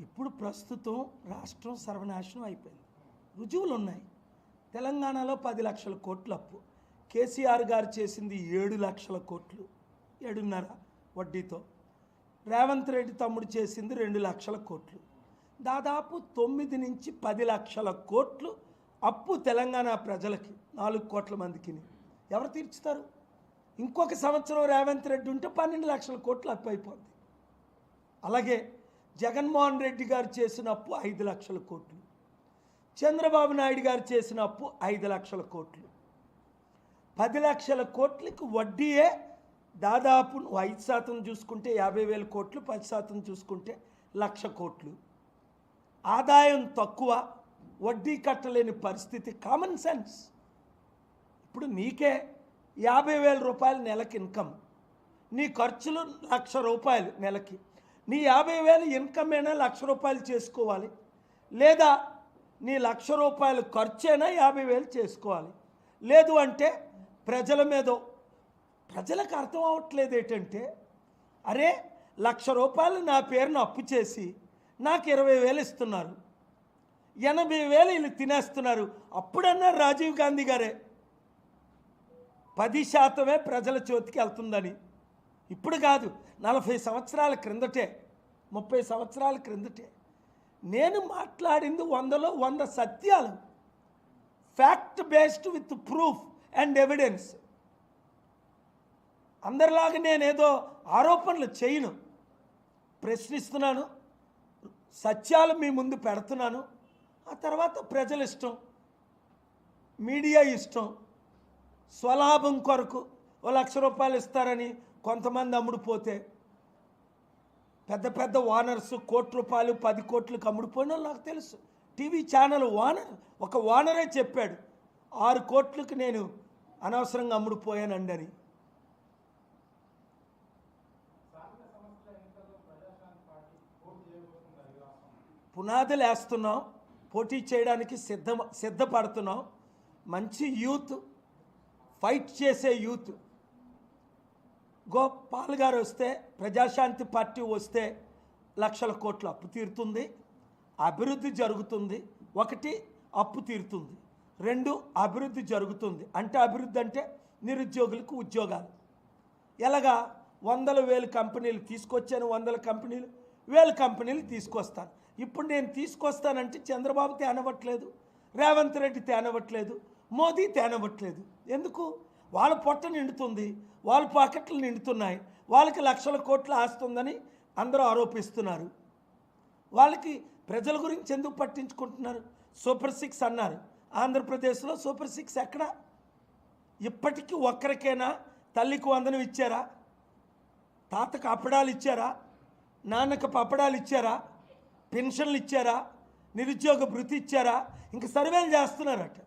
ఇప్పుడు ప్రస్తుతం రాష్ట్రం సర్వనాశనం అయిపోయింది. రుజువులు ఉన్నాయి. తెలంగాణలో 10 లక్షల కోట్ల అప్పు, కేసీఆర్ గారు చేసింది 7 లక్షల కోట్లు, 7.5 వడ్డీతో. రేవంత్ రెడ్డి తమ్ముడు చేసింది 2 లక్షల కోట్లు. దాదాపు 9 నుంచి 10 లక్షల కోట్లు అప్పు తెలంగాణ ప్రజలకి, 4 కోట్ల మందికి. ఎవరు తీర్చుతారు? ఇంకొక సంవత్సరం రేవంత్ రెడ్డి ఉంటే 12 లక్షల కోట్లు అప్పు అయిపోద్ది. అలాగే జగన్మోహన్ రెడ్డి గారు చేసిన అప్పు 5 లక్షల కోట్లు, చంద్రబాబు నాయుడు గారు చేసిన అప్పు 5 లక్షల కోట్లు. 10 లక్షల కోట్లకి వడ్డీయే దాదాపు 5% చూసుకుంటే 50,000 కోట్లు, 10% చూసుకుంటే 1,00,000 కోట్లు. ఆదాయం తక్కువ, వడ్డీ కట్టలేని పరిస్థితి. Common sense. ఇప్పుడు నీకే 50,000 రూపాయలు నెలకి ఇన్కమ్, నీ ఖర్చులు 1,00,000 రూపాయలు నెలకి. నీ 50,000 ఇన్కమ్ అయినా 1,00,000 రూపాయలు చేసుకోవాలి, లేదా నీ 1,00,000 రూపాయలు ఖర్చైనా 50,000 చేసుకోవాలి. లేదు అంటే ప్రజల మీద, ప్రజలకు అర్థం అవ్వట్లేదు ఏంటంటే, అరే 1,00,000 రూపాయలు నా పేరును అప్పు చేసి నాకు 20,000 ఇస్తున్నారు, 80,000 వీళ్ళు తినేస్తున్నారు. అప్పుడన్నా రాజీవ్ గాంధీ గారే 10% ప్రజల చేతికి వెళ్తుందని. ఇప్పుడు కాదు, 40 సంవత్సరాల క్రిందటే, 30 సంవత్సరాల క్రిందటే. నేను మాట్లాడింది 100లో 100 సత్యాలు, fact based with proof and evidence. అందరిలాగా నేనేదో ఆరోపణలు చేయను, ప్రశ్నిస్తున్నాను, సత్యాలు మీ ముందు పెడుతున్నాను. ఆ తర్వాత ప్రజల ఇష్టం, మీడియా ఇష్టం. స్వలాభం కొరకు 1,00,000 రూపాయలు ఇస్తారని కొంతమంది అమ్ముడుపోతే, పెద్ద పెద్ద ఓనర్స్ 1 కోటి రూపాయలు 10 కోట్లకు అమ్ముడుపోయినా నాకు తెలుసు. టీవీ ఛానల్ ఓనర్, ఒక ఓనరే చెప్పాడు, 6 కోట్లకు నేను అనవసరంగా అమ్ముడుపోయానండి అని. పునాదులు వేస్తున్నాం, పోటీ చేయడానికి సిద్ధపడుతున్నాం. మంచి యూత్, ఫైట్ చేసే యూత్. గోపాల్ గారు వస్తే, ప్రజాశాంతి పార్టీ వస్తే 1,00,000 కోట్ల అప్పు తీరుతుంది, అభివృద్ధి జరుగుతుంది. 1, అప్పు తీరుతుంది. 2, అభివృద్ధి జరుగుతుంది. అంటే అభివృద్ధి అంటే నిరుద్యోగులకు ఉద్యోగాలు. ఎలాగా? 100,000 కంపెనీలు తీసుకొచ్చాను, 100 కంపెనీలు, 1000 కంపెనీలు తీసుకొస్తాను. ఇప్పుడు నేను తీసుకొస్తానంటే చంద్రబాబు తేనవట్లేదు, రేవంత్ రెడ్డి తేనవట్లేదు, మోదీ తేనవట్లేదు. ఎందుకు? వాళ్ళ పొట్ట నిండుతుంది, వాళ్ళ పాకెట్లు నిండుతున్నాయి, వాళ్ళకి 1,00,000 కోట్లు ఆస్తుందని అందరూ ఆరోపిస్తున్నారు. వాళ్ళకి ప్రజల గురించి ఎందుకు పట్టించుకుంటున్నారు? సూపర్ 6 అన్నారు. ఆంధ్రప్రదేశ్లో సూపర్ 6 ఎక్కడ? ఇప్పటికీ ఒక్కరికైనా తల్లికి వందనం ఇచ్చారా? తాతకు అప్పడాలు ఇచ్చారా? నాన్నకు పప్పడాలు ఇచ్చారా? పెన్షన్లు ఇచ్చారా? నిరుద్యోగ భృతి ఇచ్చారా? ఇంక సర్వేలు చేస్తున్నారట.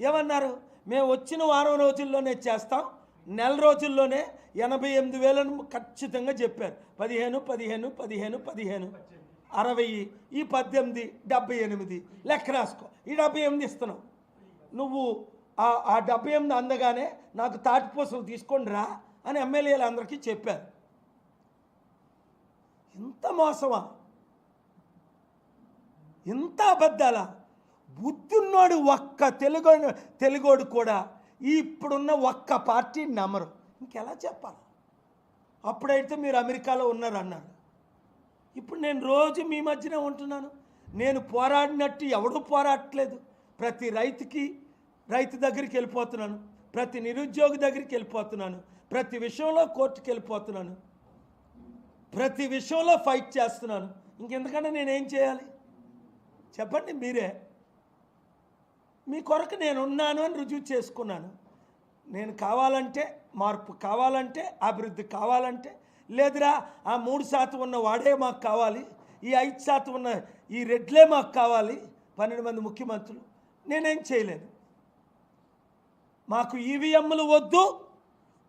ఏమన్నారు? మేము వచ్చిన వారం రోజుల్లోనే చేస్తాం, నెల రోజుల్లోనే 88,000 ఖచ్చితంగా చెప్పారు. 15, 15, 15, 15, 60, ఈ 18, 78 లెక్క రాసుకో. ఈ 78 ఇస్తున్నావు నువ్వు. ఆ 78 అందగానే నాకు తాటిపూసలు తీసుకొని రా అని ఎమ్మెల్యేలు అందరికీ చెప్పారు. ఇంత మోసమా? ఇంత అబద్ధాలా? బుద్ధున్నోడు ఒక్క తెలుగోడు కూడా ఇప్పుడున్న ఒక్క పార్టీ నమ్మరు. ఇంకెలా చెప్పాలి? అప్పుడైతే మీరు అమెరికాలో ఉన్నారన్నారు. ఇప్పుడు నేను రోజు మీ మధ్యనే ఉంటున్నాను. నేను పోరాడినట్టు ఎవడూ పోరాడట్లేదు. ప్రతి రైతు దగ్గరికి వెళ్ళిపోతున్నాను, ప్రతి నిరుద్యోగి దగ్గరికి వెళ్ళిపోతున్నాను, ప్రతి విషయంలో కోర్టుకు వెళ్ళిపోతున్నాను, ప్రతి విషయంలో ఫైట్ చేస్తున్నాను. ఇంకెందుకంటే నేనేం చేయాలి చెప్పండి మీరే. మీ కొరకు నేను ఉన్నాను అని రుజువు చేసుకున్నాను. నేను కావాలంటే, మార్పు కావాలంటే, అభివృద్ధి కావాలంటే, లేదురా ఆ 3% ఉన్న వాడే మాకు కావాలి, ఈ 5% ఉన్న ఈ రెడ్లే మాకు కావాలి, 12 మంది ముఖ్యమంత్రులు, నేనేం చేయలేను. మాకు ఈవీఎంలు వద్దు,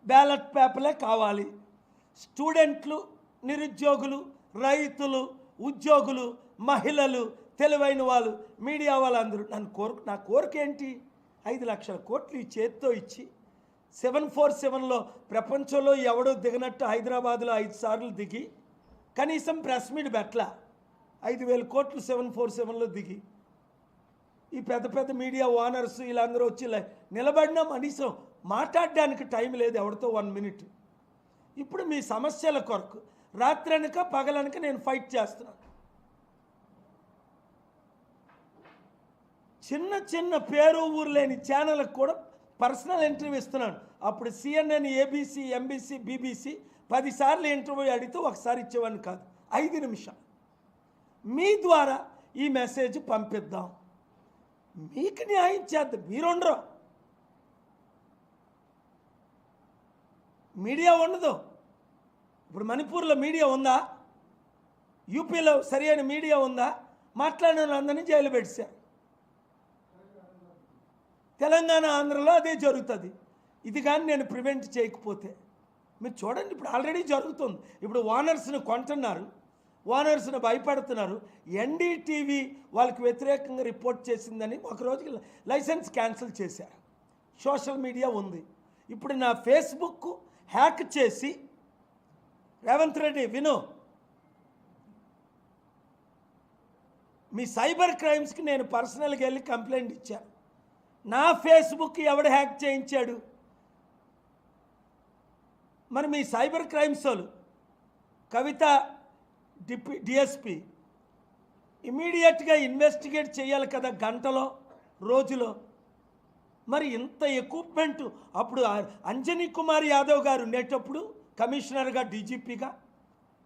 బ్యాలెట్ పేపర్లే కావాలి. స్టూడెంట్లు, నిరుద్యోగులు, రైతులు, ఉద్యోగులు, మహిళలు, తెలివైన వాళ్ళు, మీడియా వాళ్ళందరూ నా కోరిక ఏంటి? 5 లక్షల కోట్లు ఈ చేత్తో ఇచ్చి 747లో ప్రపంచంలో ఎవడో దిగినట్టు హైదరాబాద్లో 5 సార్లు దిగి కనీసం ప్రెస్ మీట్ పెట్టలా. 5,000 కోట్లు 747లో దిగి ఈ పెద్ద పెద్ద మీడియా ఓనర్స్ వీళ్ళందరూ వచ్చి నిలబడినా కనీసం మాట్లాడడానికి టైం లేదు ఎవరితో 1 మినిట్. ఇప్పుడు మీ సమస్యల కొరకు రాత్రనక పగలనక నేను ఫైట్ చేస్తున్నాను. చిన్న చిన్న పేరు ఊరు లేని ఛానళ్ళకు కూడా పర్సనల్ ఇంటర్వ్యూ ఇస్తున్నాను. అప్పుడు CNN, ABC, MBC, BBC 10 సార్లు ఇంటర్వ్యూ అడిగితే ఒకసారి ఇచ్చేవాడిని కాదు. 5 నిమిషాలు మీ ద్వారా ఈ మెసేజ్ పంపిద్దాం, మీకు న్యాయం చేద్దాం. మీరుండరు, మీడియా ఉండదు. ఇప్పుడు మణిపూర్లో మీడియా ఉందా? యూపీలో సరైన మీడియా ఉందా? మాట్లాడిన వాళ్ళందరినీ జైలు పెట్టారు. తెలంగాణ, ఆంధ్రలో అదే జరుగుతుంది. ఇది కానీ నేను ప్రివెంట్ చేయకపోతే మీరు చూడండి, ఇప్పుడు ఆల్రెడీ జరుగుతుంది. ఇప్పుడు ఓనర్స్ని కొంటున్నారు, ఓనర్స్ని భయపడుతున్నారు. NDTV వాళ్ళకి వ్యతిరేకంగా రిపోర్ట్ చేసిందని ఒకరోజు లైసెన్స్ క్యాన్సిల్ చేశారు. సోషల్ మీడియా ఉంది. ఇప్పుడు నా ఫేస్బుక్ హ్యాక్ చేసి రేవంత్ రెడ్డి విను, మీ సైబర్ క్రైమ్స్కి నేను పర్సనల్గా వెళ్ళి కంప్లైంట్ ఇచ్చాను. నా ఫేస్బుక్ ఎవడు హ్యాక్ చేయించాడు? మరి మీ సైబర్ క్రైమ్స్ వాళ్ళు కవిత DSP ఇమీడియట్గా ఇన్వెస్టిగేట్ చేయాలి కదా, గంటలో రోజులో. మరి ఇంత ఎక్విప్మెంటు అప్పుడు అంజనీ కుమార్ యాదవ్ గారు ఉండేటప్పుడు కమిషనర్గా, DGPగా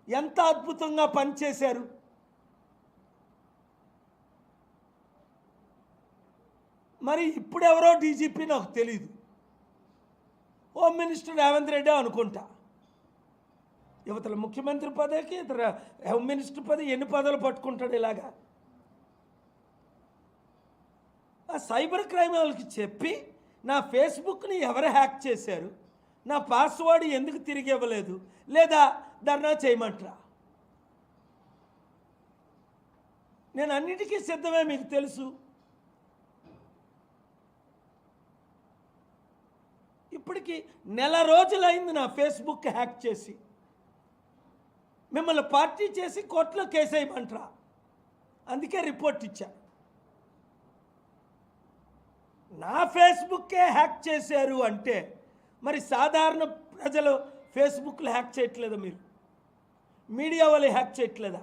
ఎంత అద్భుతంగా పనిచేశారు. మరి ఇప్పుడెవరో DGP నాకు తెలీదు. హోమ్ మినిస్టర్ రేవంత్ రెడ్డి అనుకుంటా. యువతల ముఖ్యమంత్రి పదవికి ఇతర హోమ్ మినిస్టర్ పదవి ఎన్ని పదవులు పట్టుకుంటాడు ఇలాగా? ఆ సైబర్ క్రైమ్ వాళ్ళకి చెప్పి నా ఫేస్బుక్ని ఎవరు హ్యాక్ చేశారు, నా పాస్వర్డ్ ఎందుకు తిరిగి ఇవ్వలేదు, లేదా ధర్నా చేయమంటారా? నేను అన్నిటికీ సిద్ధమే, మీకు తెలుసు. ఇప్పటికి నెల రోజులైంది నా ఫేస్బుక్ హ్యాక్ చేసి. మిమ్మల్ని పార్టీ చేసి కోర్టులో కేసు వేయమంటారా? అందుకే రిపోర్ట్ ఇచ్చా. నా ఫేస్బుక్కే హ్యాక్ చేశారు అంటే మరి సాధారణ ప్రజలు ఫేస్బుక్లో హ్యాక్ చేయట్లేదా? మీరు మీడియా వాళ్ళు హ్యాక్ చేయట్లేదా?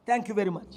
Thank you very much.